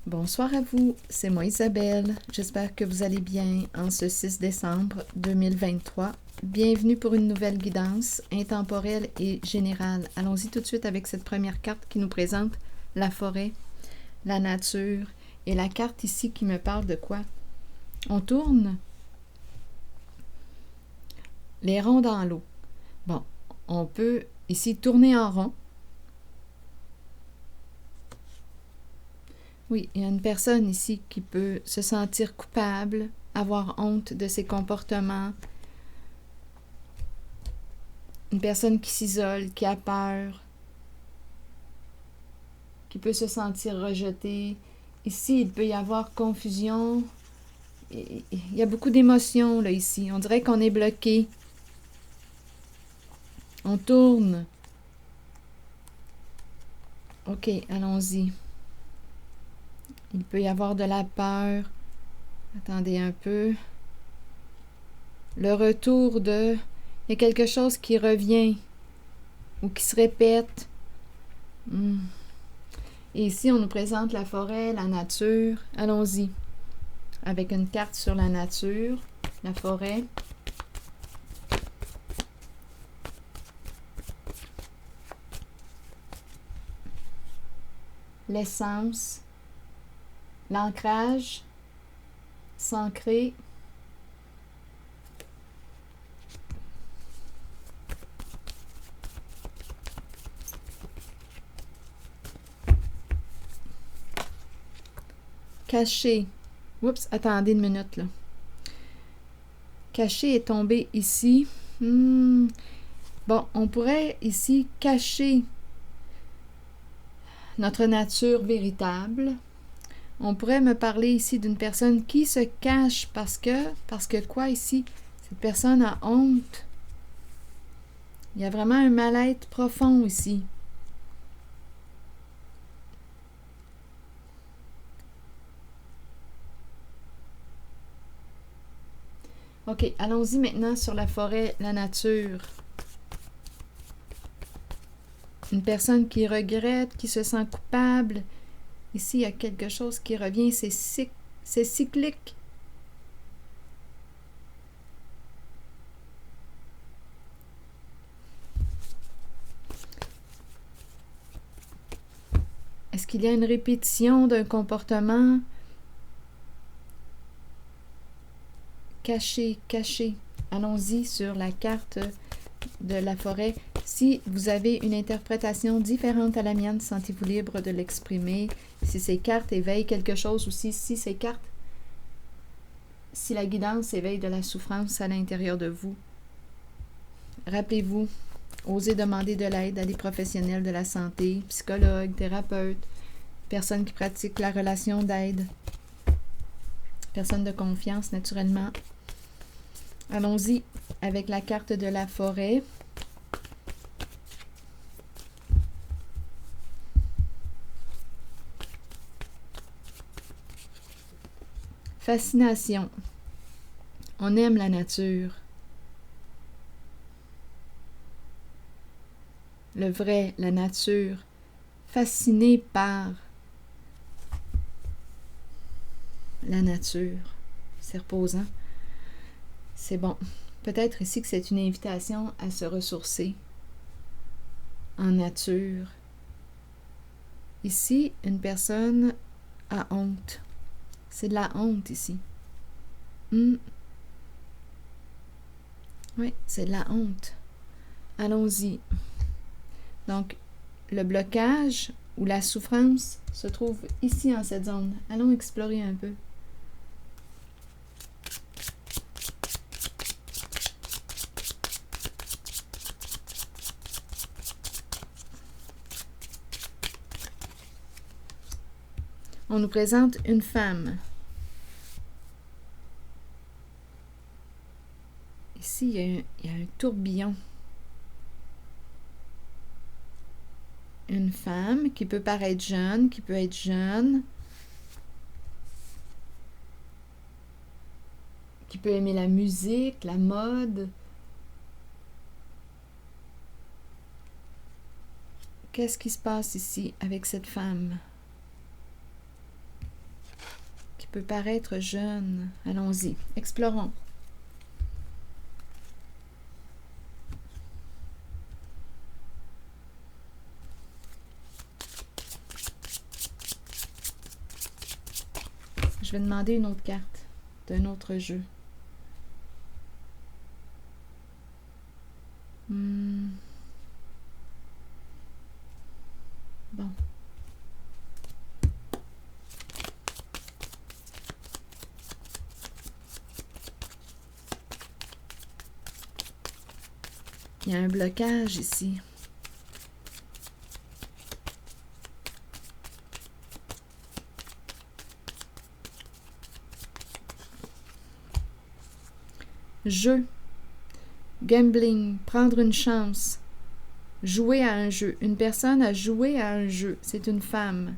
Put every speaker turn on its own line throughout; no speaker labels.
Bonsoir à vous, c'est moi Isabelle. J'espère que vous allez bien en ce 6 décembre 2023. Bienvenue pour une nouvelle guidance intemporelle et générale. Allons-y tout de suite avec cette première carte qui nous présente la forêt, la nature et la carte ici qui me parle de quoi? On tourne les ronds dans l'eau. Bon, on peut ici tourner en rond. Oui, il y a une personne ici qui peut se sentir coupable, avoir honte de ses comportements. Une personne qui s'isole, qui a peur, qui peut se sentir rejetée. Ici, il peut y avoir confusion. Il y a beaucoup d'émotions là ici. On dirait qu'on est bloqué. On tourne. Ok, allons-y. Il peut y avoir de la peur. Attendez un peu. Le retour de... Il y a quelque chose qui revient ou qui se répète. Et ici, on nous présente la forêt, la nature. Allons-y. Avec une carte sur la nature, la forêt. L'essence. L'ancrage. S'ancrer. Caché. Oups, attendez une minute là. Caché est tombé ici. Bon, on pourrait ici cacher notre nature véritable. On pourrait me parler ici d'une personne qui se cache parce que quoi ici? Cette personne a honte. Il y a vraiment un mal-être profond ici. Ok, allons-y maintenant sur la forêt, la nature. Une personne qui regrette, qui se sent coupable. Ici, il y a quelque chose qui revient, c'est cyclique. Est-ce qu'il y a une répétition d'un comportement? Caché, caché. Allons-y sur la carte de la forêt. Si vous avez une interprétation différente à la mienne, sentez-vous libre de l'exprimer. Si ces cartes éveillent quelque chose aussi, si la guidance éveille de la souffrance à l'intérieur de vous, rappelez-vous, osez demander de l'aide à des professionnels de la santé, psychologues, thérapeutes, personnes qui pratiquent la relation d'aide, personnes de confiance naturellement. Allons-y avec la carte de la forêt. Fascination. On aime la nature. Le vrai, la nature. Fasciné par la nature. C'est reposant. C'est bon. Peut-être ici que c'est une invitation à se ressourcer en nature. Ici, une personne a honte. C'est de la honte ici. Oui, c'est de la honte. Allons-y. Donc, le blocage ou la souffrance se trouve ici en cette zone. Allons explorer un peu. On nous présente une femme. Ici, il y a un tourbillon. Une femme qui peut paraître jeune, qui peut être jeune, qui peut aimer la musique, la mode. Qu'est-ce qui se passe ici avec cette femme? peut paraître jeune. Allons-y, explorons. Je vais demander une autre carte d'un autre jeu. Bon. Il y a un blocage ici. Jeu. Gambling. Prendre une chance. Jouer à un jeu. Une personne a joué à un jeu. C'est une femme.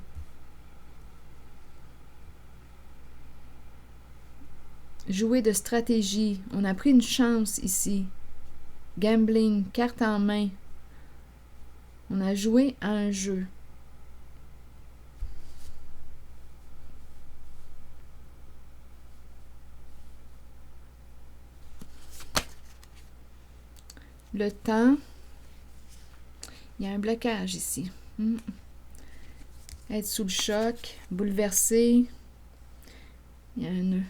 Jouer de stratégie. On a pris une chance ici. Gambling. Carte en main. On a joué à un jeu. Le temps. Il y a un blocage ici. Être sous le choc, bouleversé. Il y a un nœud.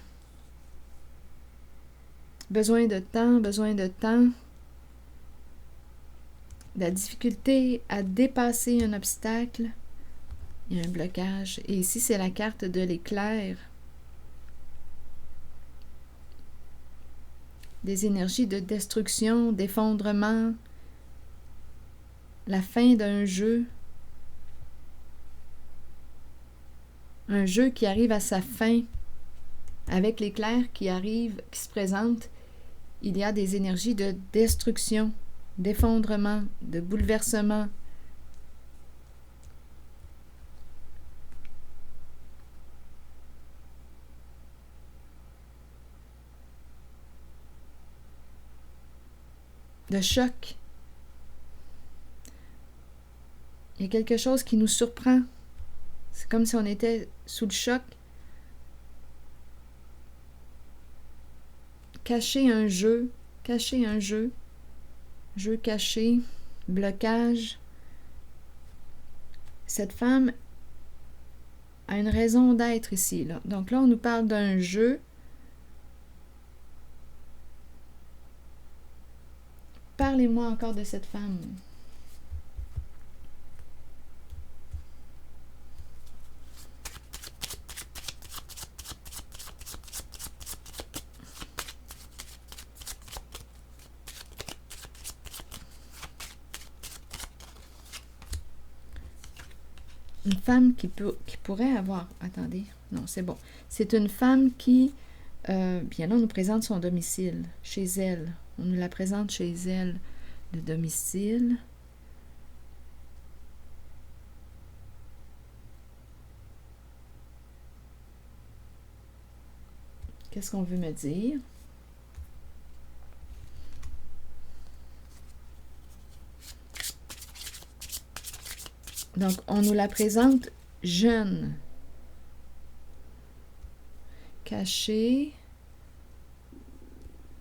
Besoin de temps, besoin de temps. La difficulté à dépasser un obstacle. Il y a un blocage. Et ici, c'est la carte de l'éclair. Des énergies de destruction, d'effondrement. La fin d'un jeu. Un jeu qui arrive à sa fin. Avec l'éclair qui arrive, qui se présente, il y a des énergies de destruction, d'effondrement, de bouleversement. De choc. Il y a quelque chose qui nous surprend. C'est comme si on était sous le choc. Cacher un jeu, jeu caché, blocage. Cette femme a une raison d'être ici. Là. Donc là, on nous parle d'un jeu. Parlez-moi encore de cette femme. Une femme qui pourrait avoir... Attendez, non, c'est bon. C'est une femme qui... bien là, on nous présente son domicile, chez elle. On nous la présente chez elle, le domicile. Qu'est-ce qu'on veut me dire? Donc, on nous la présente jeune, cachée,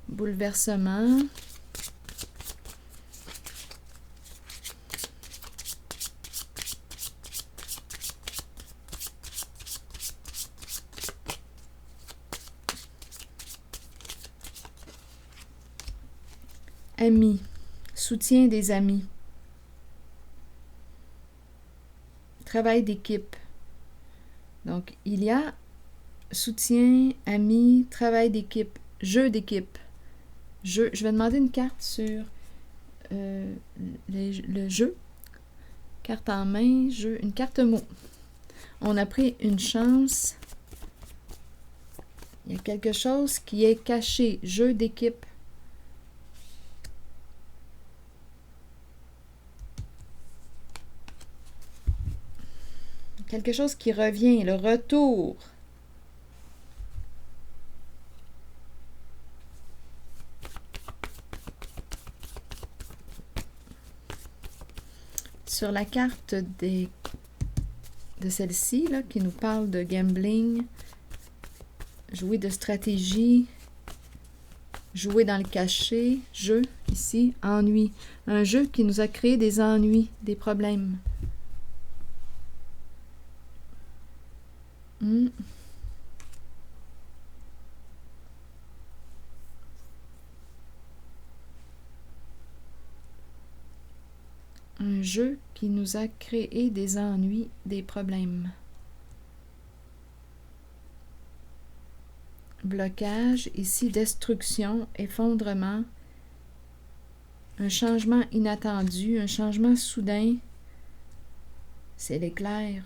bouleversement, amis, soutien des amis. Travail d'équipe. Donc, il y a soutien, amis, travail d'équipe, jeu d'équipe. Je vais demander une carte sur le jeu. Carte en main, jeu, une carte mot. On a pris une chance. Il y a quelque chose qui est caché. Jeu d'équipe. Quelque chose qui revient, le retour. Sur la carte de celle-ci, là, qui nous parle de gambling, jouer de stratégie, jouer dans le cachet, jeu, ici, ennui. Un jeu qui nous a créé des ennuis, des problèmes. Un jeu qui nous a créé des ennuis, des problèmes. Blocage, ici, destruction, effondrement, un changement inattendu, un changement soudain. C'est l'éclair,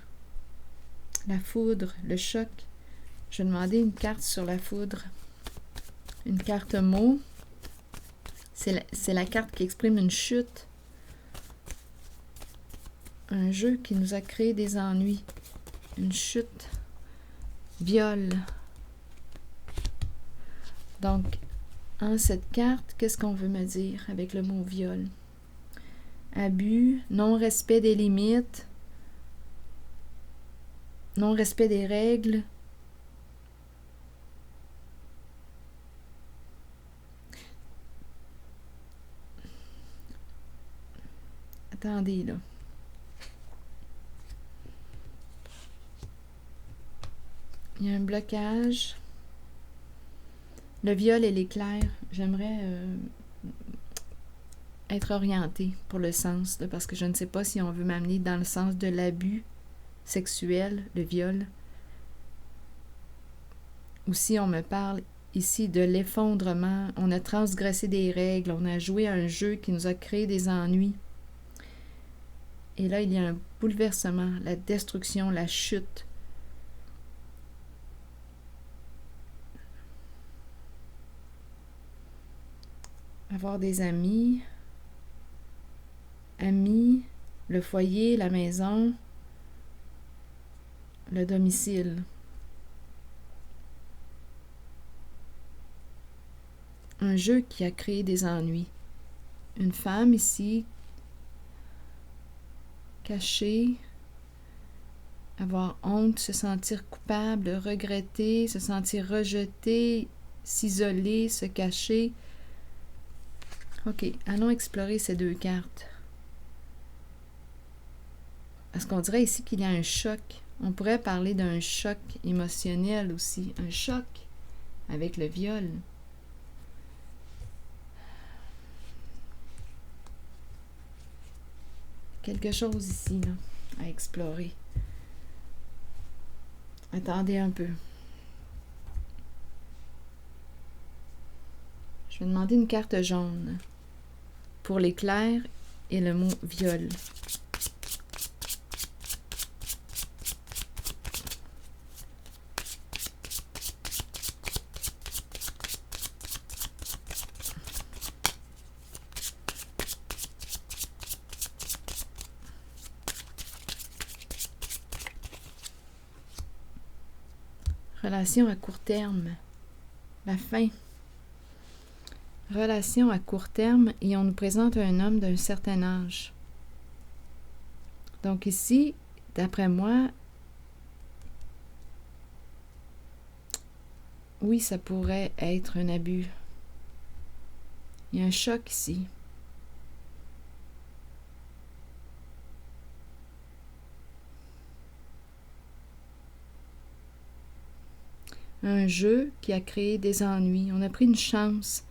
la foudre, le choc. Je vais demander une carte sur la foudre. Une carte mot. C'est la carte qui exprime une chute. Un jeu qui nous a créé des ennuis. Une chute. Viol. Donc, en cette carte, qu'est-ce qu'on veut me dire avec le mot viol? Abus, non-respect des limites, non-respect des règles. Attendez, là. Il y a un blocage. Le viol et l'éclair, j'aimerais être orientée pour le sens, là, parce que je ne sais pas si on veut m'amener dans le sens de l'abus sexuel, le viol, ou si on me parle ici de l'effondrement, on a transgressé des règles, on a joué à un jeu qui nous a créé des ennuis. Et là, il y a un bouleversement, la destruction, la chute. Avoir des amis, le foyer, la maison, le domicile. Un jeu qui a créé des ennuis. Une femme ici, cachée, avoir honte, se sentir coupable, regretter, se sentir rejeté, s'isoler, se cacher. OK, allons explorer ces deux cartes. Parce qu'on dirait ici qu'il y a un choc. On pourrait parler d'un choc émotionnel aussi. Un choc avec le viol. Quelque chose ici, là, à explorer. Attendez un peu. Je vais demander une carte jaune pour l'éclair et le mot viol. Relation à court terme. La fin. Relation à court terme et on nous présente un homme d'un certain âge. Donc ici, d'après moi, oui, ça pourrait être un abus. Il y a un choc ici. Un jeu qui a créé des ennuis. On a pris une chance.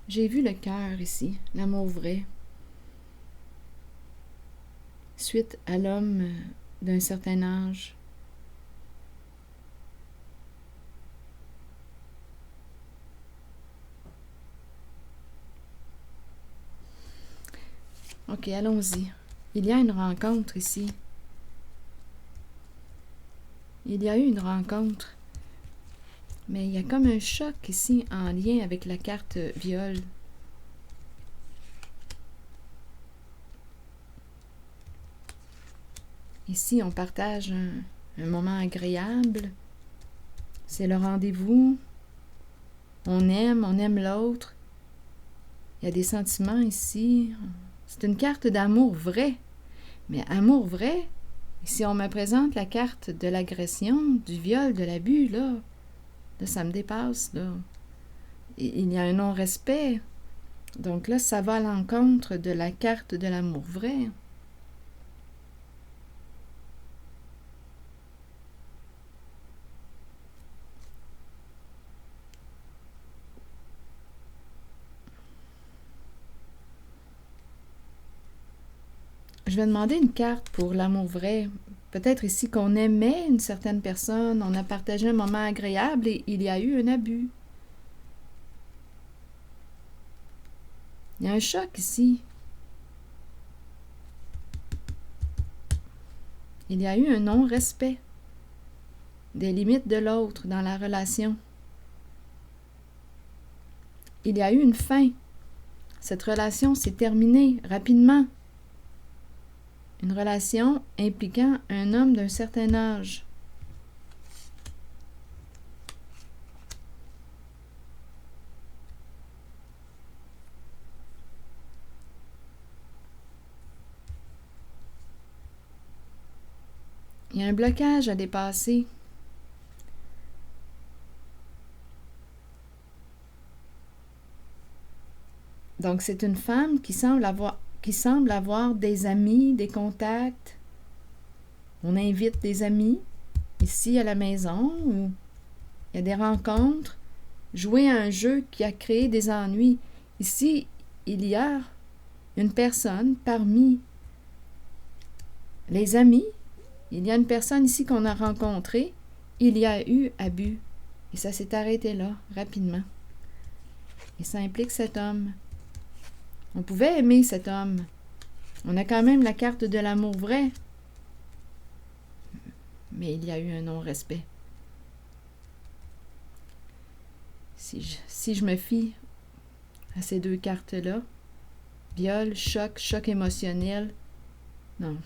J'ai vu le cœur ici, l'amour vrai. Suite à l'homme d'un certain âge. OK, allons-y. Il y a une rencontre ici. Il y a eu une rencontre. Mais il y a comme un choc ici en lien avec la carte viol. Ici, on partage un moment agréable. C'est le rendez-vous. On aime l'autre. Il y a des sentiments ici. C'est une carte d'amour vrai. Mais amour vrai, si on me présente la carte de l'agression, du viol, de l'abus, là ça me dépasse, là. Il y a un non-respect. Donc là, ça va à l'encontre de la carte de l'amour vrai. Je vais demander une carte pour l'amour vrai. Peut-être ici qu'on aimait une certaine personne, on a partagé un moment agréable et il y a eu un abus. Il y a un choc ici. Il y a eu un non-respect des limites de l'autre dans la relation. Il y a eu une fin. Cette relation s'est terminée rapidement. Une relation impliquant un homme d'un certain âge. Il y a un blocage à dépasser. Donc, c'est une femme qui semble avoir des amis, des contacts. On invite des amis ici à la maison où il y a des rencontres. Jouer à un jeu qui a créé des ennuis. Ici, il y a une personne parmi les amis. Il y a une personne ici qu'on a rencontrée. Il y a eu abus. Et ça s'est arrêté là, rapidement. Et ça implique cet homme. On pouvait aimer cet homme. On a quand même la carte de l'amour vrai. Mais il y a eu un non-respect. Si je me fie à ces deux cartes-là, viol, choc émotionnel, non.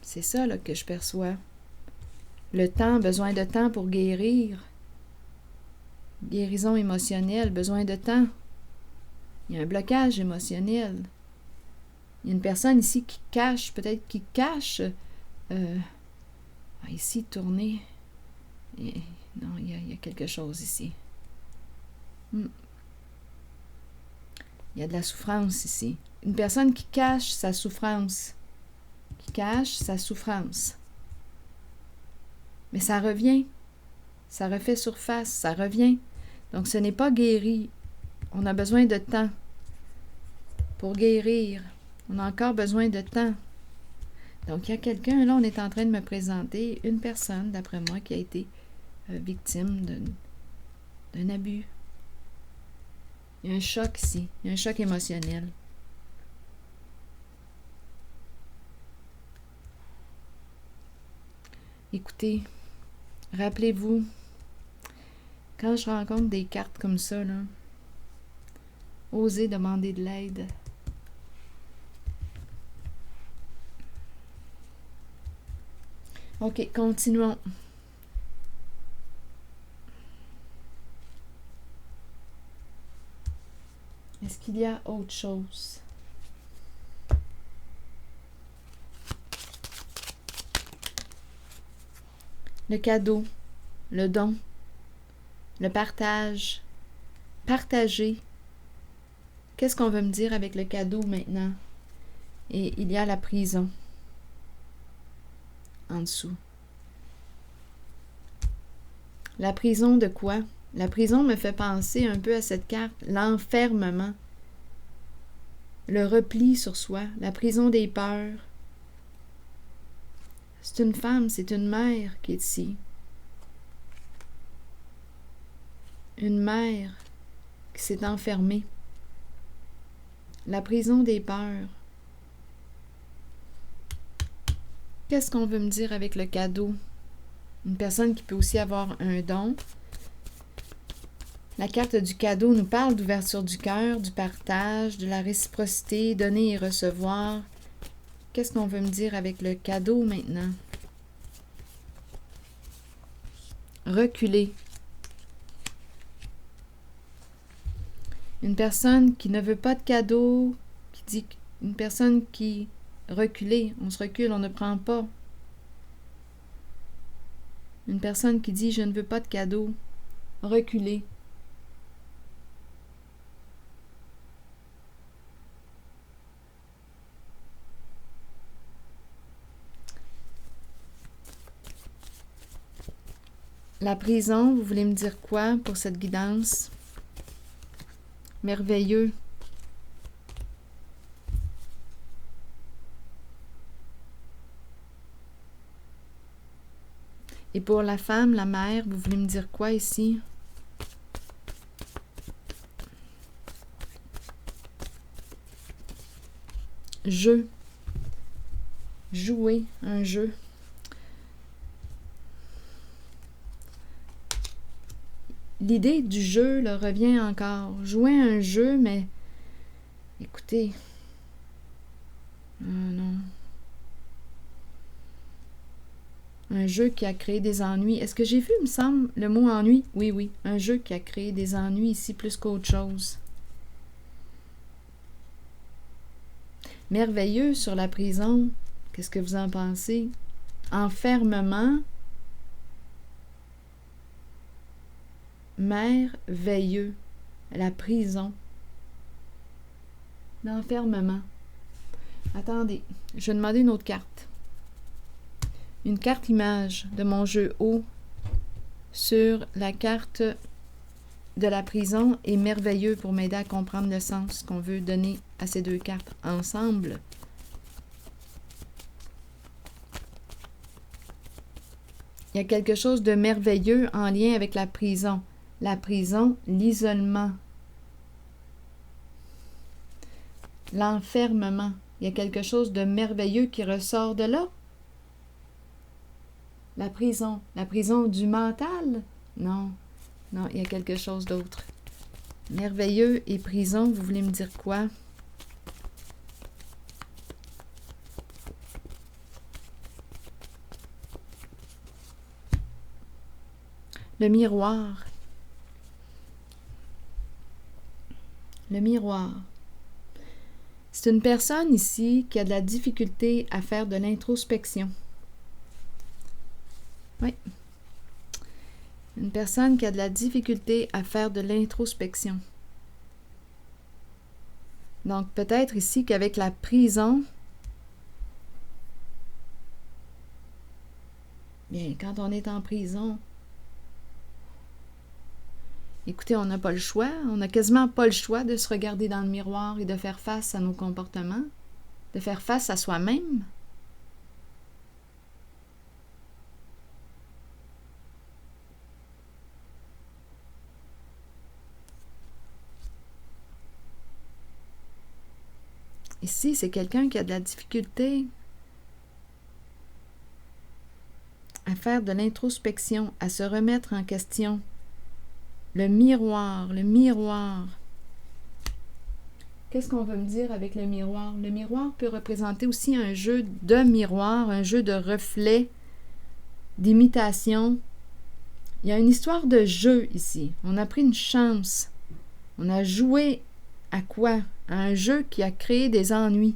C'est ça là, que je perçois. Le temps, besoin de temps pour guérir. Guérison émotionnelle, besoin de temps. Il y a un blocage émotionnel. Il y a une personne ici qui cache, peut-être qui cache. Ici, tourner. Non, il y a quelque chose ici. Il y a de la souffrance ici. Une personne qui cache sa souffrance. Qui cache sa souffrance. Mais ça revient. Ça refait surface, ça revient. Donc, ce n'est pas guéri. On a besoin de temps pour guérir. On a encore besoin de temps. Donc, il y a quelqu'un, là, on est en train de me présenter une personne, d'après moi, qui a été victime d'un abus. Il y a un choc ici. Il y a un choc émotionnel. Écoutez, rappelez-vous, quand je rencontre des cartes comme ça, là, osez demander de l'aide. OK, continuons. Est-ce qu'il y a autre chose? Le cadeau, le don, le partage, partager. Qu'est-ce qu'on veut me dire avec le cadeau maintenant? Et il y a la prison en dessous. La prison de quoi? La prison me fait penser un peu à cette carte, l'enfermement, le repli sur soi, la prison des peurs. C'est une femme, c'est une mère qui est ici. Une mère qui s'est enfermée. La prison des peurs. Qu'est-ce qu'on veut me dire avec le cadeau? Une personne qui peut aussi avoir un don. La carte du cadeau nous parle d'ouverture du cœur, du partage, de la réciprocité, donner et recevoir. Qu'est-ce qu'on veut me dire avec le cadeau maintenant? Reculer. Une personne qui ne veut pas de cadeau, qui dit une personne qui reculer, on se recule, on ne prend pas. Une personne qui dit je ne veux pas de cadeau, reculer. La prison, vous voulez me dire quoi pour cette guidance? Merveilleux. Et pour la femme, la mère, vous voulez me dire quoi ici? Jeu. Jouer un jeu. L'idée du jeu là, revient encore. Jouer un jeu, mais écoutez. Non. Un jeu qui a créé des ennuis. Est-ce que j'ai vu, il me semble, le mot ennui? Oui. Un jeu qui a créé des ennuis ici plus qu'autre chose. Merveilleux sur la prison. Qu'est-ce que vous en pensez? Enfermement. Merveilleux. La prison. L'enfermement. Attendez, je vais demander une autre carte. Une carte image de mon jeu haut sur la carte de la prison est merveilleux pour m'aider à comprendre le sens qu'on veut donner à ces deux cartes ensemble. Il y a quelque chose de merveilleux en lien avec la prison. La prison, l'isolement. L'enfermement. Il y a quelque chose de merveilleux qui ressort de là. La prison du mental? Non, il y a quelque chose d'autre. Merveilleux et prison, vous voulez me dire quoi? Le miroir. Le miroir. C'est une personne ici qui a de la difficulté à faire de l'introspection. Oui. Une personne qui a de la difficulté à faire de l'introspection. Donc, peut-être ici qu'avec la prison, bien, quand on est en prison, écoutez, on n'a pas le choix, on n'a quasiment pas le choix de se regarder dans le miroir et de faire face à nos comportements, de faire face à soi-même. Ici, c'est quelqu'un qui a de la difficulté à faire de l'introspection, à se remettre en question. Le miroir. Qu'est-ce qu'on veut me dire avec le miroir? Le miroir peut représenter aussi un jeu de miroir, un jeu de reflet, d'imitation. Il y a une histoire de jeu ici. On a pris une chance. On a joué à quoi? À un jeu qui a créé des ennuis.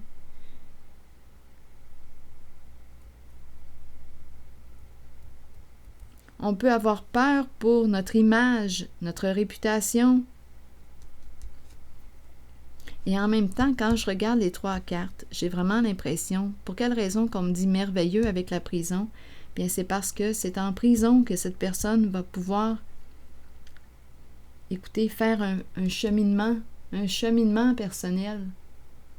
On peut avoir peur pour notre image, notre réputation. Et en même temps, quand je regarde les trois cartes, j'ai vraiment l'impression, pour quelle raison qu'on me dit merveilleux avec la prison? Bien, c'est parce que c'est en prison que cette personne va pouvoir, écoutez, faire un cheminement personnel.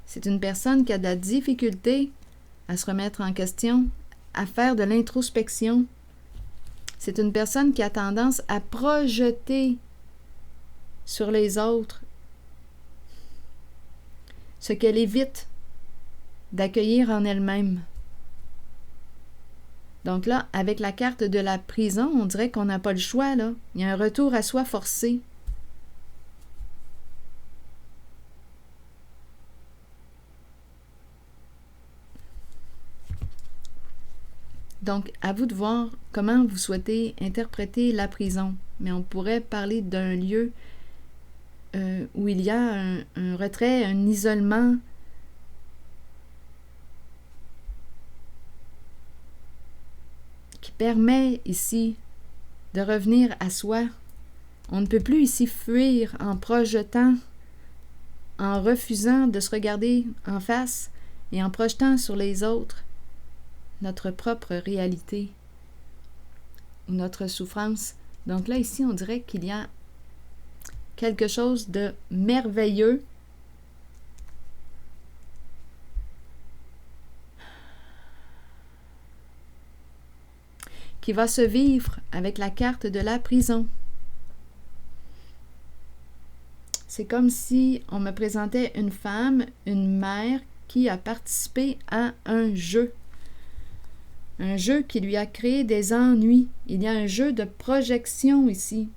C'est une personne qui a de la difficulté à se remettre en question, à faire de l'introspection. C'est une personne qui a tendance à projeter sur les autres ce qu'elle évite d'accueillir en elle-même. Donc là, avec la carte de la prison, on dirait qu'on n'a pas le choix, là. Il y a un retour à soi forcé. Donc, à vous de voir comment vous souhaitez interpréter la prison. Mais on pourrait parler d'un lieu où il y a un retrait, un isolement, qui permet ici de revenir à soi. On ne peut plus ici fuir en projetant, en refusant de se regarder en face et en projetant sur les autres notre propre réalité ou notre souffrance. Donc là, ici, on dirait qu'il y a quelque chose de merveilleux qui va se vivre avec la carte de la prison. C'est comme si on me présentait une femme, une mère qui a participé à un jeu qui lui a créé des ennuis. Il y a un jeu de projection ici.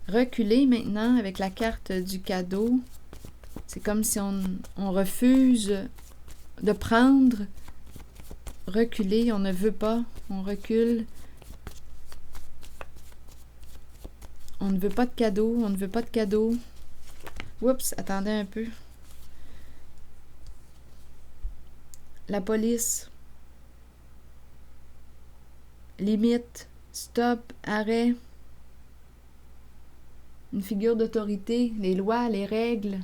Reculer maintenant avec la carte du cadeau. C'est comme si on refuse de prendre. Reculer, on ne veut pas, on recule. On ne veut pas de cadeau, on ne veut pas de cadeau. Oups, attendez un peu. La police. Limite, stop, arrêt. Une figure d'autorité, les lois, les règles.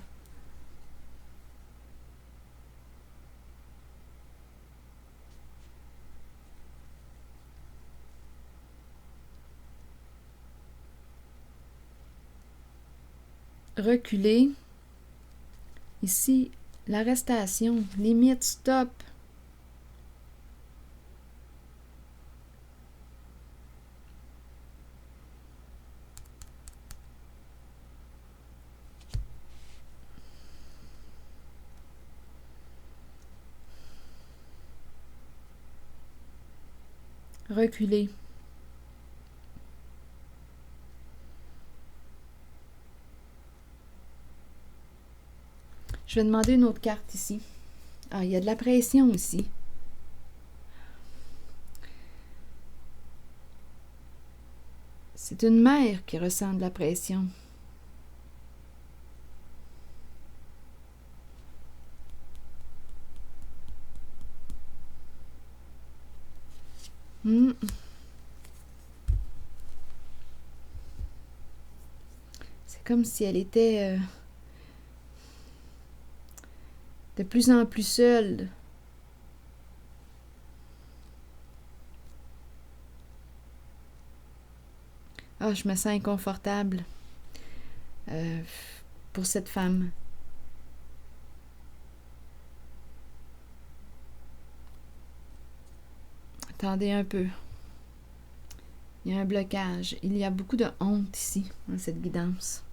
Reculer. Ici, l'arrestation, limite, stop. Reculer. Je vais demander une autre carte ici. Ah, il y a de la pression ici. C'est une mère qui ressent de la pression. C'est comme si elle était de plus en plus seule. Ah, je me sens inconfortable pour cette femme. Attendez un peu. Il y a un blocage. Il y a beaucoup de honte ici, dans cette guidance.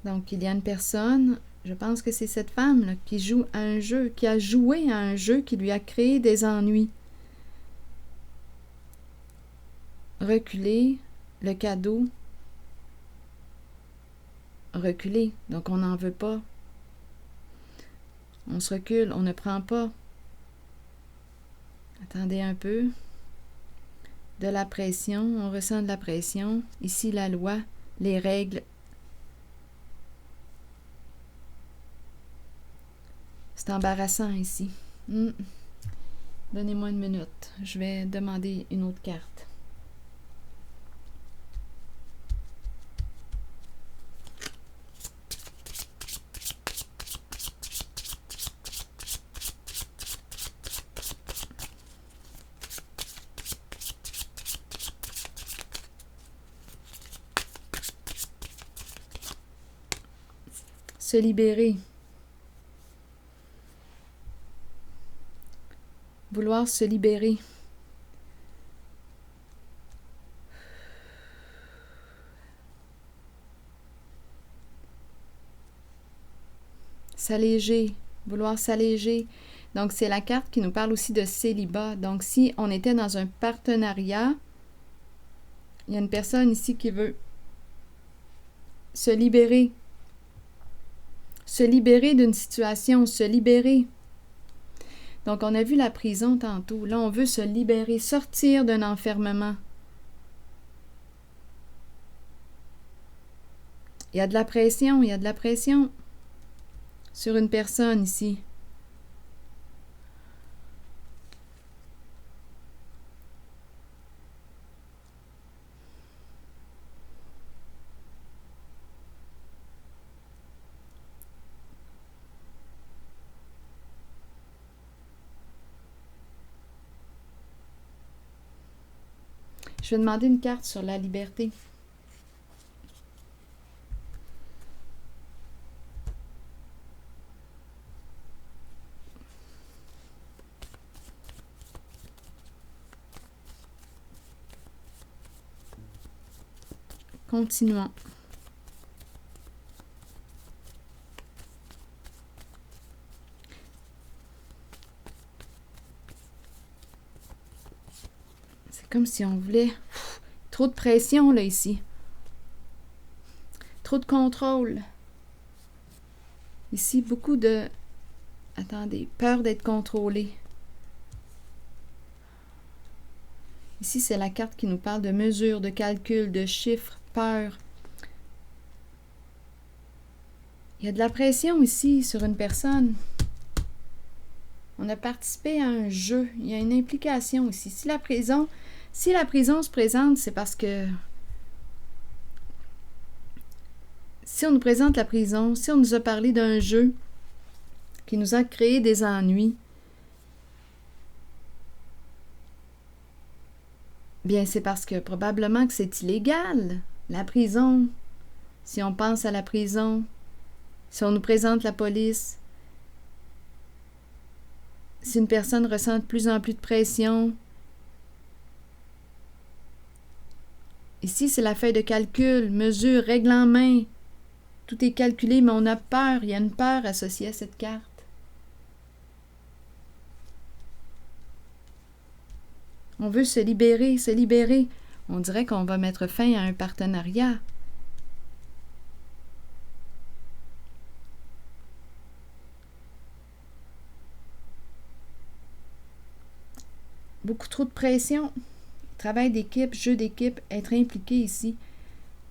Donc, il y a une personne, je pense que c'est cette femme là, qui joue à un jeu, qui a joué à un jeu qui lui a créé des ennuis. Reculer, le cadeau. Reculer, donc on n'en veut pas. On se recule, on ne prend pas. Attendez un peu. De la pression, on ressent de la pression. Ici, la loi, les règles. C'est embarrassant ici. Donnez-moi une minute. Je vais demander une autre carte. Se libérer. vouloir se libérer. S'alléger, vouloir s'alléger. Donc, c'est la carte qui nous parle aussi de célibat. Donc, si on était dans un partenariat, il y a une personne ici qui veut se libérer d'une situation, se libérer. Donc, on a vu la prison tantôt. Là, on veut se libérer, sortir d'un enfermement. Il y a de la pression, sur une personne ici. Je vais demander une carte sur la liberté. Continuons. C'est comme si on voulait... Trop de pression, là, ici. Trop de contrôle. Ici, beaucoup de... Attendez, peur d'être contrôlé. Ici, c'est la carte qui nous parle de mesures, de calculs, de chiffres, peur. Il y a de la pression ici sur une personne. On a participé à un jeu. Il y a une implication ici. Si la prison se présente, c'est parce que si on nous présente la prison, si on nous a parlé d'un jeu qui nous a créé des ennuis, bien, c'est parce que probablement que c'est illégal. La prison, si on pense à la prison, si on nous présente la police, si une personne ressent de plus en plus de pression. Ici, c'est la feuille de calcul, mesure, règle en main. Tout est calculé, mais on a peur. Il y a une peur associée à cette carte. On veut se libérer, se libérer. On dirait qu'on va mettre fin à un partenariat. Beaucoup trop de pression. Travail d'équipe, jeu d'équipe, être impliqué ici.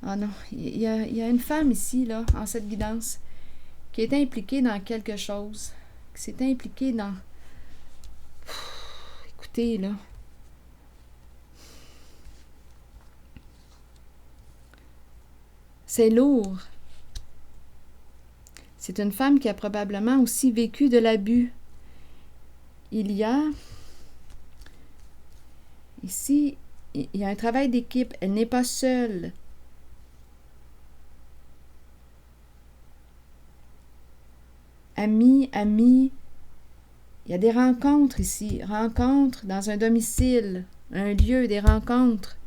Ah non, il y a une femme ici, là, en cette guidance, qui est impliquée dans quelque chose. Qui s'est impliquée dans... Écoutez, là. C'est lourd. C'est une femme qui a probablement aussi vécu de l'abus. Il y a... Ici, il y a un travail d'équipe. Elle n'est pas seule. Amis. Il y a des rencontres ici. Rencontres dans un domicile, un lieu, des rencontres.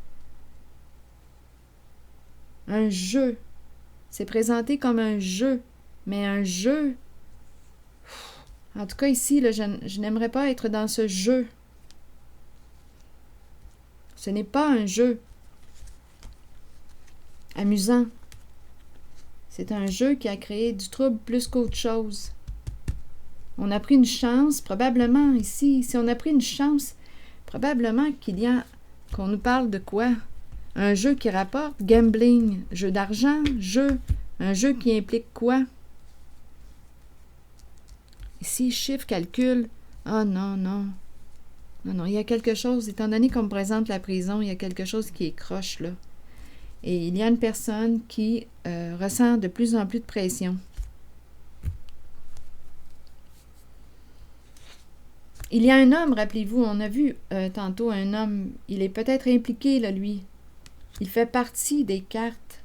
Un jeu. C'est présenté comme un jeu. Mais un jeu... En tout cas, ici, là, je n'aimerais pas être dans ce jeu. Ce n'est pas un jeu amusant. C'est un jeu qui a créé du trouble plus qu'autre chose. On a pris une chance, probablement ici, si on a pris une chance, probablement qu'on nous parle de quoi? Un jeu qui rapporte gambling, jeu d'argent, un jeu qui implique quoi? Ici, chiffre, calcul. Ah non, non. Non, il y a quelque chose, étant donné qu'on me présente la prison, il y a quelque chose qui est croche, là. Et il y a une personne qui ressent de plus en plus de pression. Il y a un homme, rappelez-vous, on a vu tantôt un homme, il est peut-être impliqué, là, lui. Il fait partie des cartes.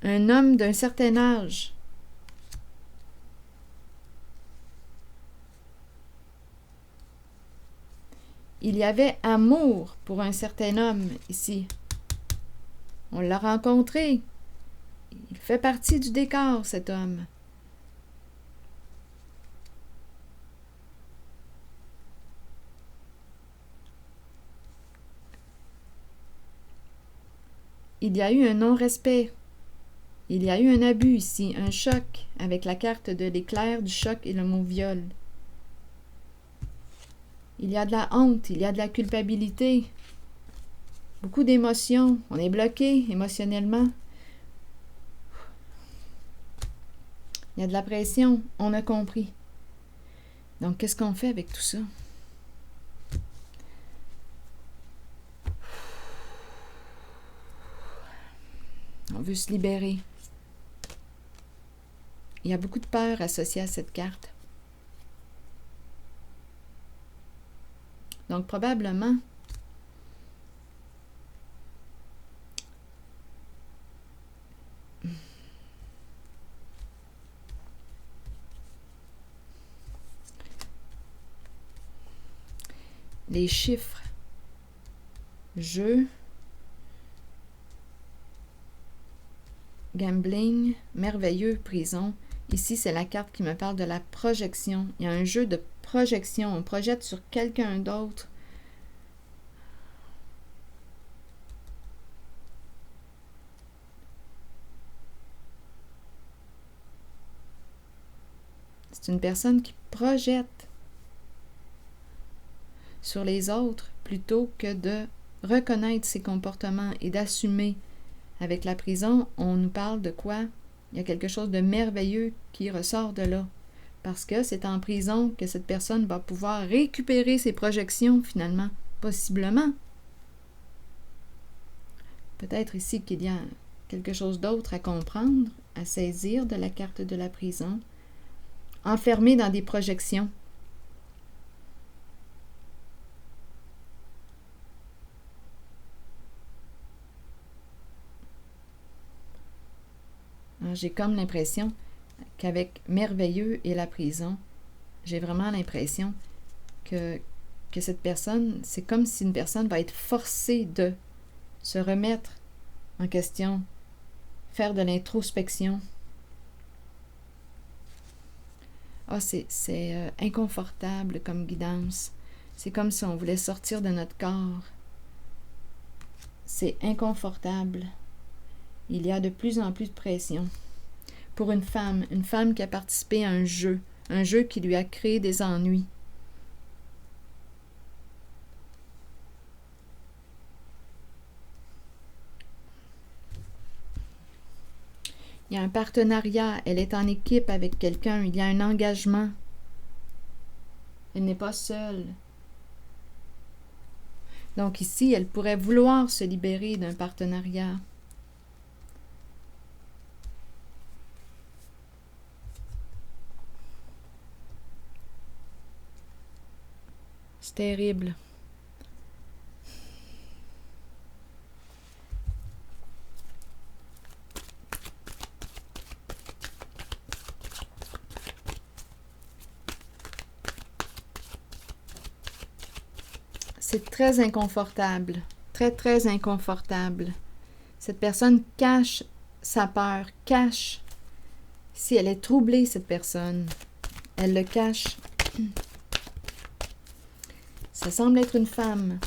Un homme d'un certain âge. Il y avait amour pour un certain homme ici. On l'a rencontré. Il fait partie du décor, cet homme. Il y a eu un non-respect. Il y a eu un abus ici, un choc, avec la carte de l'éclair, du choc et le mot viol. Il y a de la honte, il y a de la culpabilité, beaucoup d'émotions. On est bloqué émotionnellement. Il y a de la pression, on a compris. Donc, qu'est-ce qu'on fait avec tout ça? On veut se libérer. Il y a beaucoup de peur associée à cette carte. Donc, probablement, les chiffres, jeu, gambling, merveilleux, prison. Ici, c'est la carte qui me parle de la projection. Il y a un jeu de projection. On projette sur quelqu'un d'autre. C'est une personne qui projette sur les autres plutôt que de reconnaître ses comportements et d'assumer. Avec la prison, on nous parle de quoi? Il y a quelque chose de merveilleux qui ressort de là. Parce que c'est en prison que cette personne va pouvoir récupérer ses projections, finalement, possiblement. Peut-être ici qu'il y a quelque chose d'autre à comprendre, à saisir de la carte de la prison. Enfermé dans des projections. J'ai comme l'impression qu'avec merveilleux et la prison, j'ai vraiment l'impression que cette personne, c'est comme si une personne va être forcée de se remettre en question, faire de l'introspection. Ah, c'est inconfortable comme guidance. C'est comme si on voulait sortir de notre corps. C'est inconfortable. Il y a de plus en plus de pression. Pour une femme qui a participé à un jeu qui lui a créé des ennuis. Il y a un partenariat, elle est en équipe avec quelqu'un, il y a un engagement. Elle n'est pas seule. Donc ici, elle pourrait vouloir se libérer d'un partenariat. C'est terrible. C'est très inconfortable, très, très inconfortable. Cette personne cache sa peur, cache. Si elle est troublée, cette personne, elle le cache. Ça semble être une femme.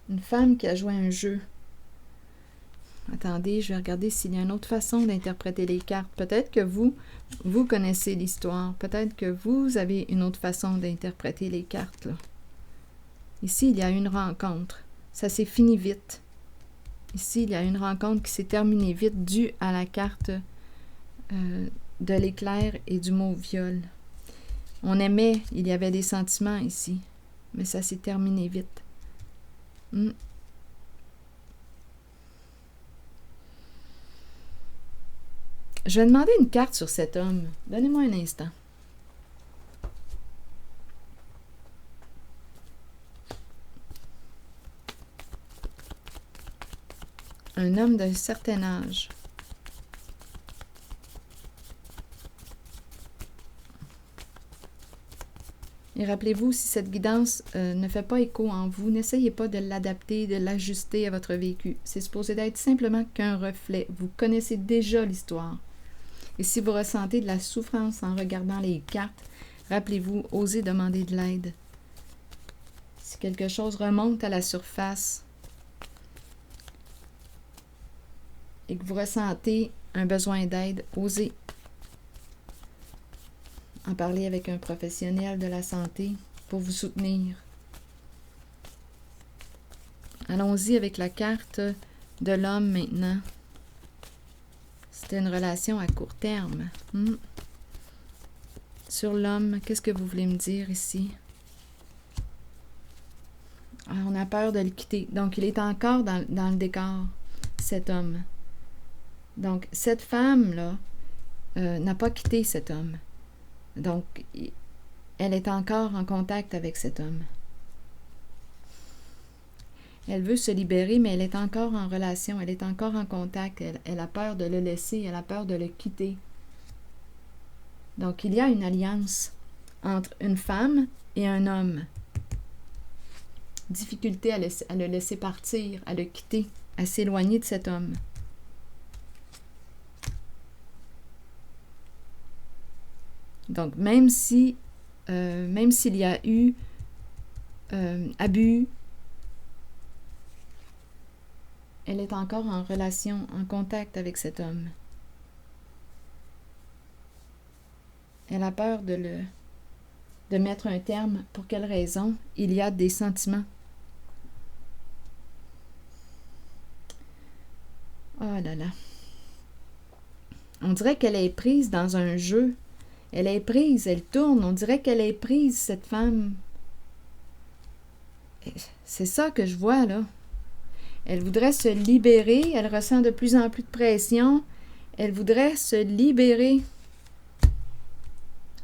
Une femme qui a joué un jeu. Attendez, je vais regarder s'il y a une autre façon d'interpréter les cartes. Peut-être que vous connaissez l'histoire. Peut-être que vous avez une autre façon d'interpréter les cartes, là. Ici, il y a une rencontre. Ça s'est fini vite. Ici, il y a une rencontre qui s'est terminée vite due à la carte de l'éclair et du mot viol. On aimait, il y avait des sentiments ici, mais ça s'est terminé vite. Je vais demander une carte sur cet homme. Donnez-moi un instant. un homme d'un certain âge. Et rappelez-vous, si cette guidance ne fait pas écho en vous, n'essayez pas de l'adapter, de l'ajuster à votre vécu. C'est supposé d'être simplement qu'un reflet. Vous connaissez déjà l'histoire. Et si vous ressentez de la souffrance en regardant les cartes, rappelez-vous, osez demander de l'aide. Si quelque chose remonte à la surface et que vous ressentez un besoin d'aide, osez en parler avec un professionnel de la santé pour vous soutenir. Allons-y avec la carte de l'homme maintenant. C'était une relation à court terme. Sur l'homme, qu'est-ce que vous voulez me dire ici? On a peur de le quitter. Donc, il est encore dans le décor, cet homme. Donc, cette femme-là n'a pas quitté cet homme. Donc, elle est encore en contact avec cet homme. Elle veut se libérer, mais elle est encore en relation, elle est encore en contact. Elle a peur de le laisser, elle a peur de le quitter. Donc, il y a une alliance entre une femme et un homme. Difficulté à le laisser partir, à le quitter, à s'éloigner de cet homme. Donc, même s'il y a eu abus, elle est encore en relation, en contact avec cet homme. Elle a peur de mettre un terme. Pour quelle raison? Il y a des sentiments. Oh là là. On dirait qu'elle est prise dans un jeu. Elle est prise, elle tourne. On dirait qu'elle est prise, cette femme. C'est ça que je vois, là. Elle voudrait se libérer. Elle ressent de plus en plus de pression. Elle voudrait se libérer.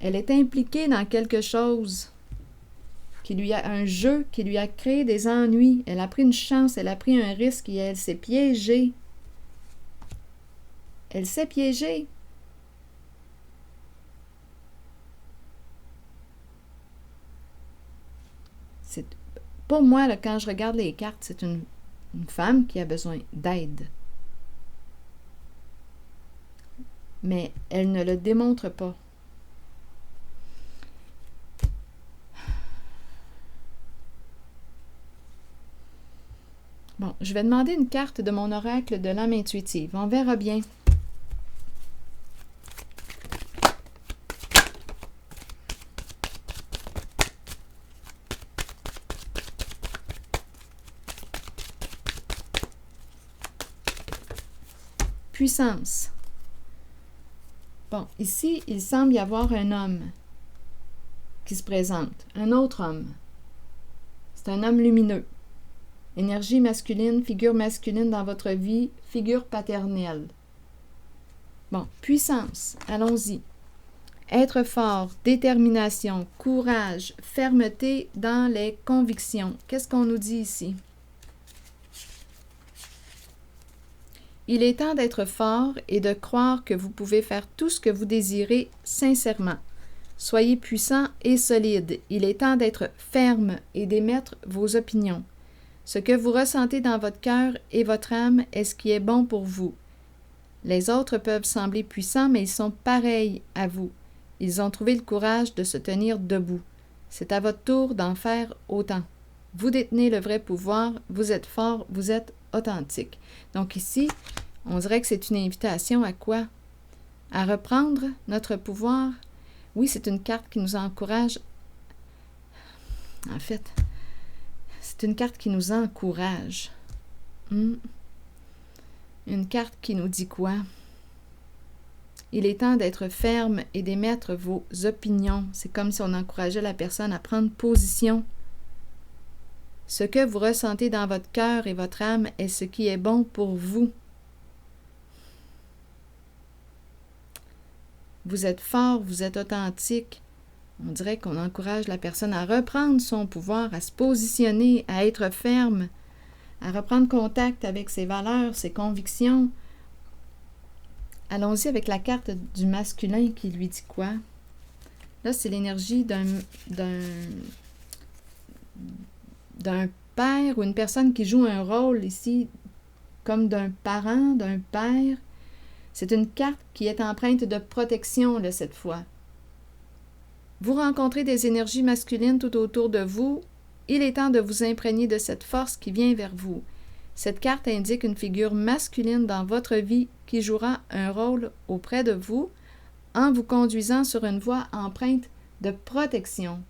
Elle est impliquée dans quelque chose un jeu qui lui a créé des ennuis. Elle a pris une chance, elle a pris un risque et elle s'est piégée. Elle s'est piégée. Pour moi, là, quand je regarde les cartes, c'est une femme qui a besoin d'aide. Mais elle ne le démontre pas. Bon, je vais demander une carte de mon oracle de l'âme intuitive. On verra bien. Puissance. Bon, ici, il semble y avoir un homme qui se présente. Un autre homme. C'est un homme lumineux. Énergie masculine, figure masculine dans votre vie, figure paternelle. Bon, puissance, allons-y. Être fort, détermination, courage, fermeté dans les convictions. Qu'est-ce qu'on nous dit ici? Il est temps d'être fort et de croire que vous pouvez faire tout ce que vous désirez sincèrement. Soyez puissant et solide. Il est temps d'être ferme et d'émettre vos opinions. Ce que vous ressentez dans votre cœur et votre âme est ce qui est bon pour vous. Les autres peuvent sembler puissants, mais ils sont pareils à vous. Ils ont trouvé le courage de se tenir debout. C'est à votre tour d'en faire autant. Vous détenez le vrai pouvoir, vous êtes fort, vous êtes authentique. Donc ici, on dirait que c'est une invitation à quoi? À reprendre notre pouvoir. Oui, c'est une carte qui nous encourage. En fait, c'est une carte qui nous encourage. Une carte qui nous dit quoi? Il est temps d'être ferme et d'émettre vos opinions. C'est comme si on encourageait la personne à prendre position. Ce que vous ressentez dans votre cœur et votre âme est ce qui est bon pour vous. Vous êtes fort, vous êtes authentique. On dirait qu'on encourage la personne à reprendre son pouvoir, à se positionner, à être ferme, à reprendre contact avec ses valeurs, ses convictions. Allons-y avec la carte du masculin qui lui dit quoi? Là, c'est l'énergie d'un père ou une personne qui joue un rôle ici comme d'un parent, d'un père. C'est une carte qui est empreinte de protection, là, cette fois. Vous rencontrez des énergies masculines tout autour de vous. Il est temps de vous imprégner de cette force qui vient vers vous. Cette carte indique une figure masculine dans votre vie qui jouera un rôle auprès de vous en vous conduisant sur une voie empreinte de protection.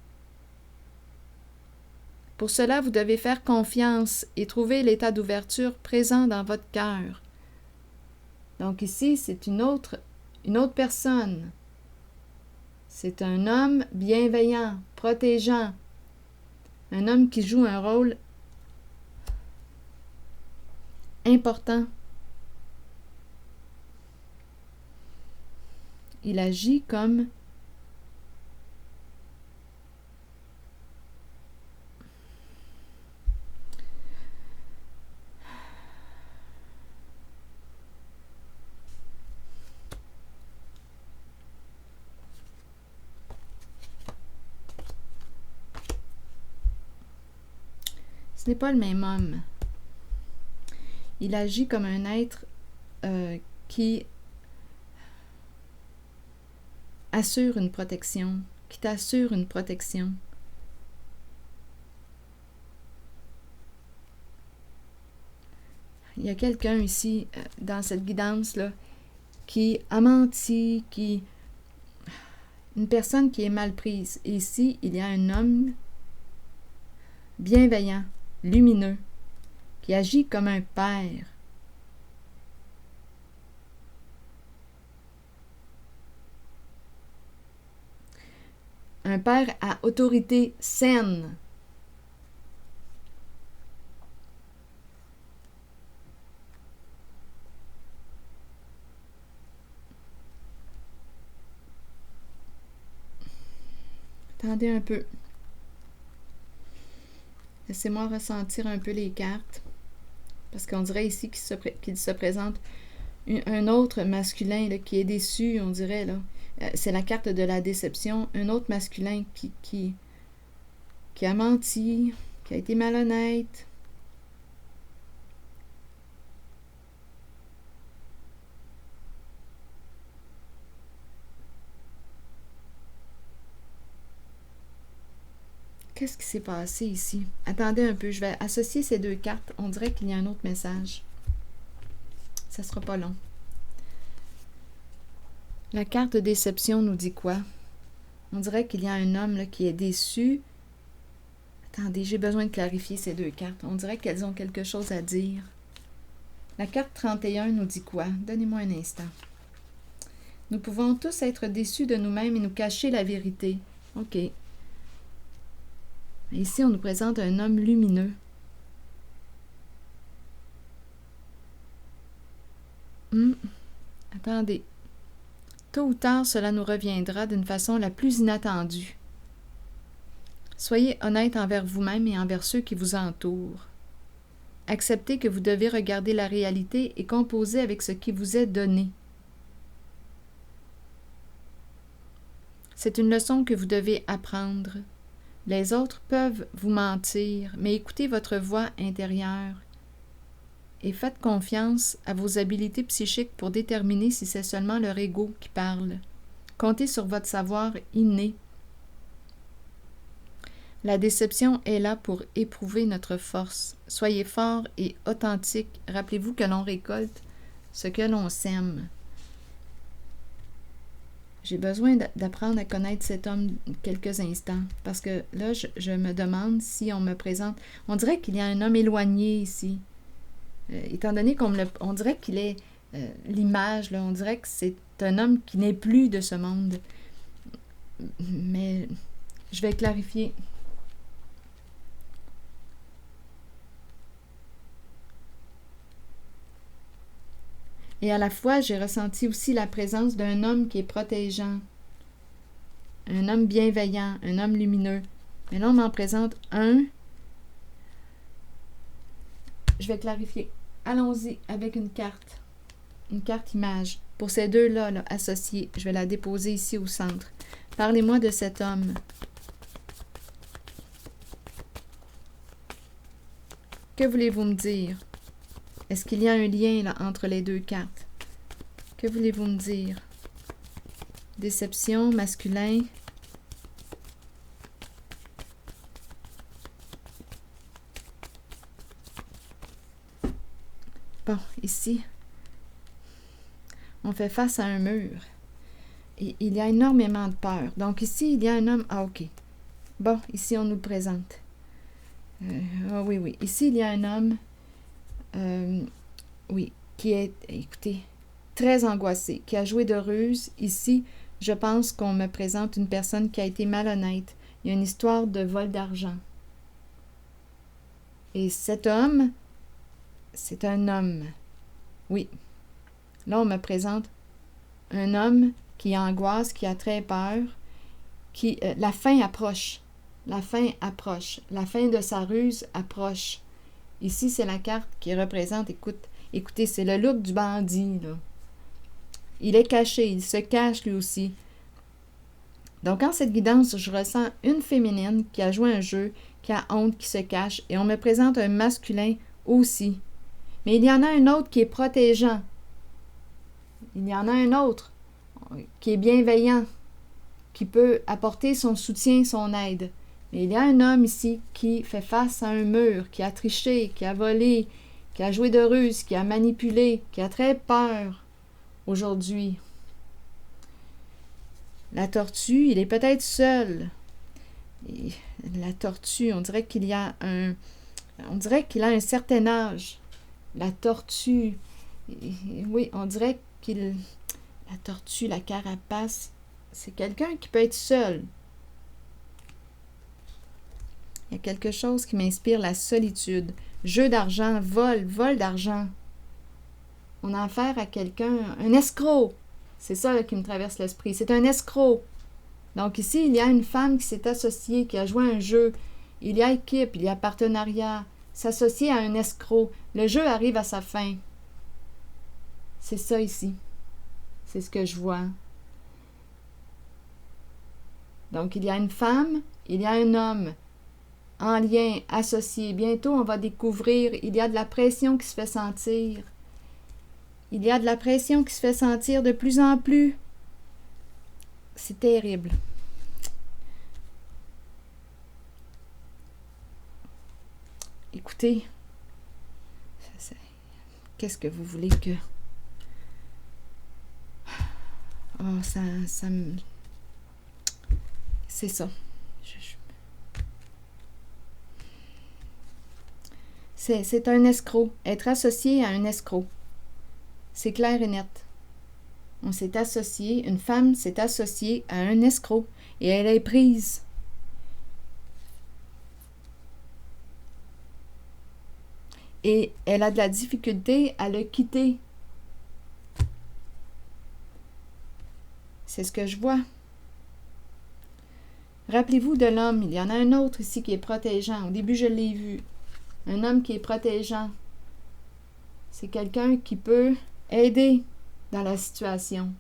Pour cela, vous devez faire confiance et trouver l'état d'ouverture présent dans votre cœur. Donc ici, c'est une autre personne. C'est un homme bienveillant, protégeant. Un homme qui joue un rôle important. Il agit comme ce n'est pas le même homme. Il agit comme un être qui assure une protection, qui t'assure une protection. Il y a quelqu'un ici, dans cette guidance-là, qui a menti, une personne qui est mal prise. Et ici, il y a un homme bienveillant, lumineux, qui agit comme un père. Un père à autorité saine. Attendez un peu. Laissez-moi ressentir un peu les cartes. Parce qu'on dirait ici qu'il se présente un autre masculin là, qui est déçu, on dirait. Là. C'est la carte de la déception. Un autre masculin qui a menti, qui a été malhonnête. Qu'est-ce qui s'est passé ici? Attendez un peu, je vais associer ces deux cartes. On dirait qu'il y a un autre message. Ça sera pas long. La carte de déception nous dit quoi? On dirait qu'il y a un homme là, qui est déçu. Attendez, j'ai besoin de clarifier ces deux cartes. On dirait qu'elles ont quelque chose à dire. La carte 31 nous dit quoi? Donnez-moi un instant. Nous pouvons tous être déçus de nous-mêmes et nous cacher la vérité. OK. Ici, on nous présente un homme lumineux. Attendez. Tôt ou tard, cela nous reviendra d'une façon la plus inattendue. Soyez honnête envers vous-même et envers ceux qui vous entourent. Acceptez que vous devez regarder la réalité et composer avec ce qui vous est donné. C'est une leçon que vous devez apprendre. Les autres peuvent vous mentir, mais écoutez votre voix intérieure et faites confiance à vos habiletés psychiques pour déterminer si c'est seulement leur ego qui parle. Comptez sur votre savoir inné. La déception est là pour éprouver notre force. Soyez fort et authentique. Rappelez-vous que l'on récolte ce que l'on sème. J'ai besoin d'apprendre à connaître cet homme quelques instants, parce que là, je me demande si on me présente... On dirait qu'il y a un homme éloigné ici. Étant donné on dirait qu'il est l'image, là, on dirait que c'est un homme qui n'est plus de ce monde. Mais je vais clarifier. Et à la fois, j'ai ressenti aussi la présence d'un homme qui est protégeant, un homme bienveillant, un homme lumineux. Mais là, on m'en présente un je vais clarifier. Allons-y avec une carte image. Pour ces deux-là, là, associés, je vais la déposer ici au centre. Parlez-moi de cet homme. Que voulez-vous me dire? Est-ce qu'il y a un lien là, entre les deux cartes? Que voulez-vous me dire? Déception, masculin. Bon, ici, on fait face à un mur. Et il y a énormément de peur. Donc ici, il y a un homme... Ah, OK. Bon, ici, on nous le présente. Ah oui, oui. Ici, il y a un homme, oui, qui est, écoutez, très angoissé, qui a joué de ruse. Ici, je pense qu'on me présente une personne qui a été malhonnête. Il y a une histoire de vol d'argent. Et cet homme, c'est un homme. Oui. Là, on me présente un homme qui angoisse, qui a très peur, qui la fin approche. La fin approche. La fin de sa ruse approche. Ici, c'est la carte qui représente, écoutez, c'est le look du bandit, là. Il est caché, il se cache lui aussi. Donc, en cette guidance, je ressens une féminine qui a joué un jeu, qui a honte, qui se cache, et on me présente un masculin aussi. Mais il y en a un autre qui est protégeant. Il y en a un autre qui est bienveillant, qui peut apporter son soutien, son aide. Mais il y a un homme ici qui fait face à un mur, qui a triché, qui a volé, qui a joué de ruse, qui a manipulé, qui a très peur aujourd'hui. La tortue, il est peut-être seul. Et la tortue, on dirait qu'il a un certain âge. La tortue, oui, on dirait la tortue, la carapace, c'est quelqu'un qui peut être seul. Il y a quelque chose qui m'inspire la solitude. Jeu d'argent, vol d'argent. On a affaire à quelqu'un, un escroc. C'est ça là, qui me traverse l'esprit. C'est un escroc. Donc ici, il y a une femme qui s'est associée, qui a joué un jeu. Il y a équipe, il y a partenariat. S'associer à un escroc. Le jeu arrive à sa fin. C'est ça ici. C'est ce que je vois. Donc il y a une femme, il y a un homme en lien, associé. Bientôt, on va découvrir, il y a de la pression qui se fait sentir. Il y a de la pression qui se fait sentir de plus en plus. C'est terrible. Écoutez, qu'est-ce que vous voulez que... Oh, ça me... C'est ça. C'est un escroc. Être associé à un escroc. C'est clair et net. On s'est associé, une femme s'est associée à un escroc et elle est prise. Et elle a de la difficulté à le quitter. C'est ce que je vois. Rappelez-vous de l'homme. Il y en a un autre ici qui est protégeant. Au début, je l'ai vu. Un homme qui est protégeant. C'est quelqu'un qui peut aider dans la situation.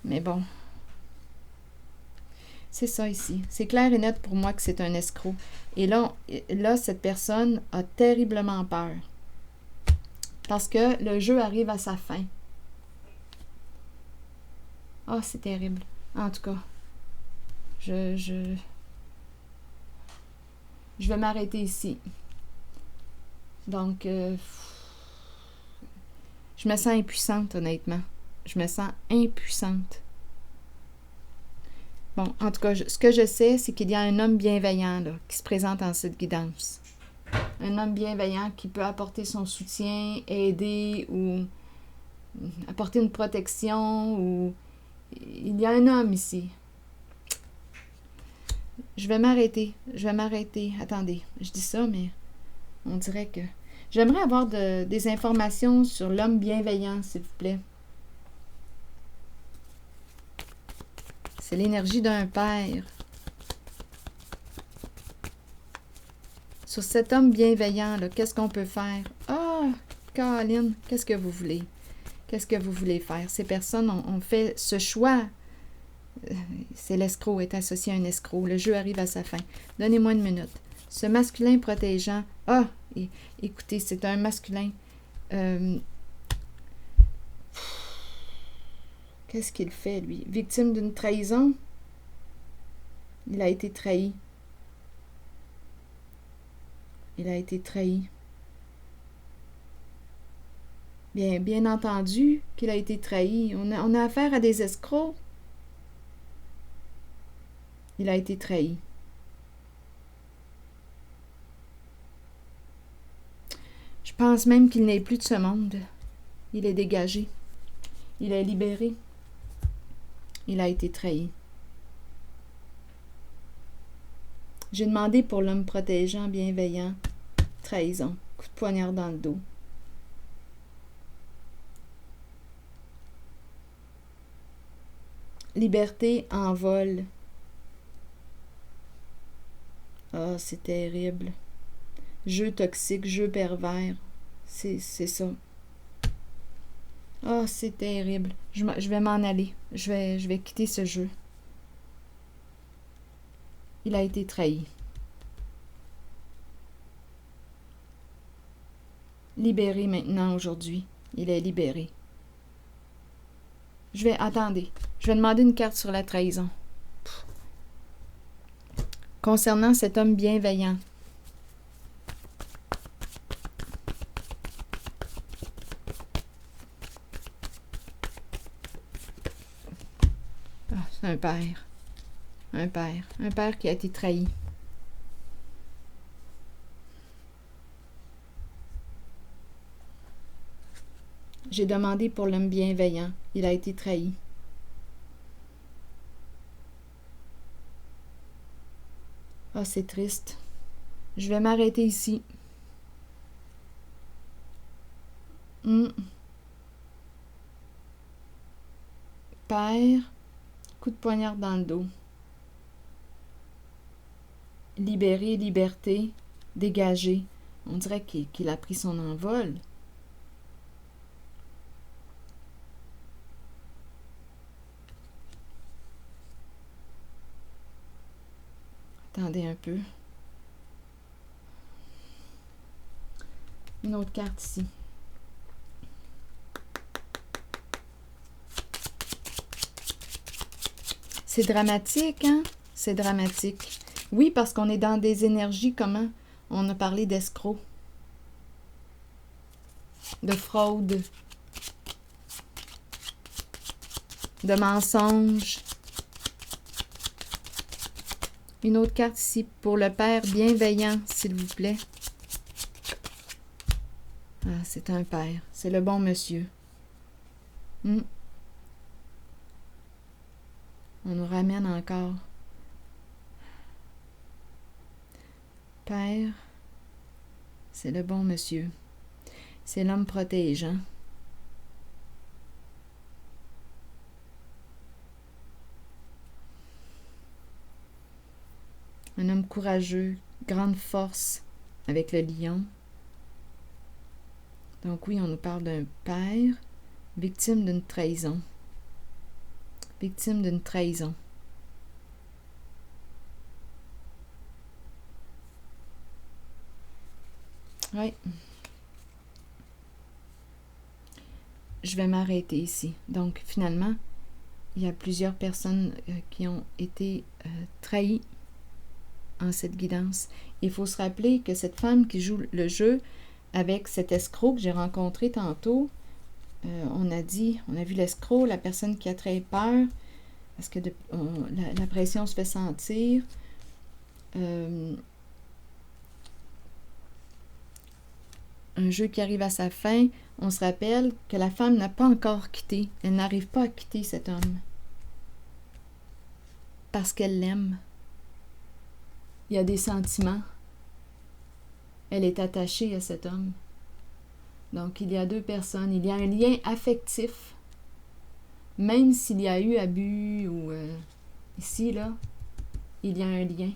Mais bon. C'est ça ici. C'est clair et net pour moi que c'est un escroc. Et là, cette personne a terriblement peur. Parce que le jeu arrive à sa fin. Ah, c'est terrible. En tout cas, je vais m'arrêter ici. Donc, je me sens impuissante, honnêtement. Je me sens impuissante. Bon, en tout cas, ce que je sais, c'est qu'il y a un homme bienveillant là, qui se présente en cette guidance. Un homme bienveillant qui peut apporter son soutien, aider ou apporter une protection. Ou il y a un homme ici. Je vais m'arrêter. Attendez, je dis ça, mais on dirait que... J'aimerais avoir des informations sur l'homme bienveillant, s'il vous plaît. C'est l'énergie d'un père. Sur cet homme bienveillant, là, qu'est-ce qu'on peut faire? Ah, Caroline, qu'est-ce que vous voulez? Qu'est-ce que vous voulez faire? Ces personnes ont fait ce choix. C'est l'escroc, est associé à un escroc. Le jeu arrive à sa fin. Donnez-moi une minute. Ce masculin protégeant. Ah, écoutez, c'est un masculin. Qu'est-ce qu'il fait, lui? Victime d'une trahison? Il a été trahi. Il a été trahi. Bien entendu qu'il a été trahi. On a affaire à des escrocs. Il a été trahi. Je pense même qu'il n'est plus de ce monde. Il est dégagé. Il est libéré. Il a été trahi. J'ai demandé pour l'homme protégeant, bienveillant, trahison, coup de poignard dans le dos. Liberté en vol. Ah, c'est terrible. Jeu toxique, jeu pervers. C'est ça. Ah, c'est terrible. Je vais m'en aller. Je vais quitter ce jeu. Il a été trahi. Libéré maintenant aujourd'hui. Il est libéré. Attendez. Je vais demander une carte sur la trahison. Concernant cet homme bienveillant. Ah, c'est un père. Un père. Un père qui a été trahi. J'ai demandé pour l'homme bienveillant. Il a été trahi. Ah, c'est triste. Je vais m'arrêter ici. Père, coup de poignard dans le dos. Libéré, liberté, dégagé. On dirait qu'il a pris son envol. Attendez un peu. Une autre carte ici. C'est dramatique, hein? C'est dramatique. Oui, parce qu'on est dans des énergies, comment? On a parlé d'escroc, de fraude, de mensonge. Une autre carte ici pour le père bienveillant, s'il vous plaît. Ah, c'est un père. C'est le bon monsieur. On nous ramène encore. Père, c'est le bon monsieur. C'est l'homme protégeant. Un homme courageux, grande force avec le lion. Donc oui, on nous parle d'un père victime d'une trahison. Victime d'une trahison. Oui. Je vais m'arrêter ici. Donc finalement, il y a plusieurs personnes qui ont été trahies en cette guidance. Il faut se rappeler que cette femme qui joue le jeu avec cet escroc que j'ai rencontré tantôt, on a vu l'escroc, la personne qui a très peur, parce que la pression se fait sentir. Un jeu qui arrive à sa fin, on se rappelle que la femme n'a pas encore quitté. Elle n'arrive pas à quitter cet homme. Parce qu'elle l'aime. Il y a des sentiments. Elle est attachée à cet homme. Donc, il y a deux personnes. Il y a un lien affectif. Même s'il y a eu abus ou ici, là, il y a un lien.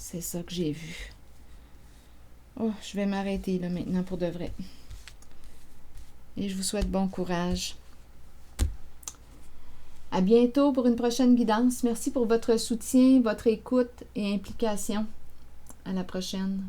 C'est ça que j'ai vu. Oh, je vais m'arrêter là maintenant pour de vrai. Et je vous souhaite bon courage. À bientôt pour une prochaine guidance. Merci pour votre soutien, votre écoute et implication. À la prochaine.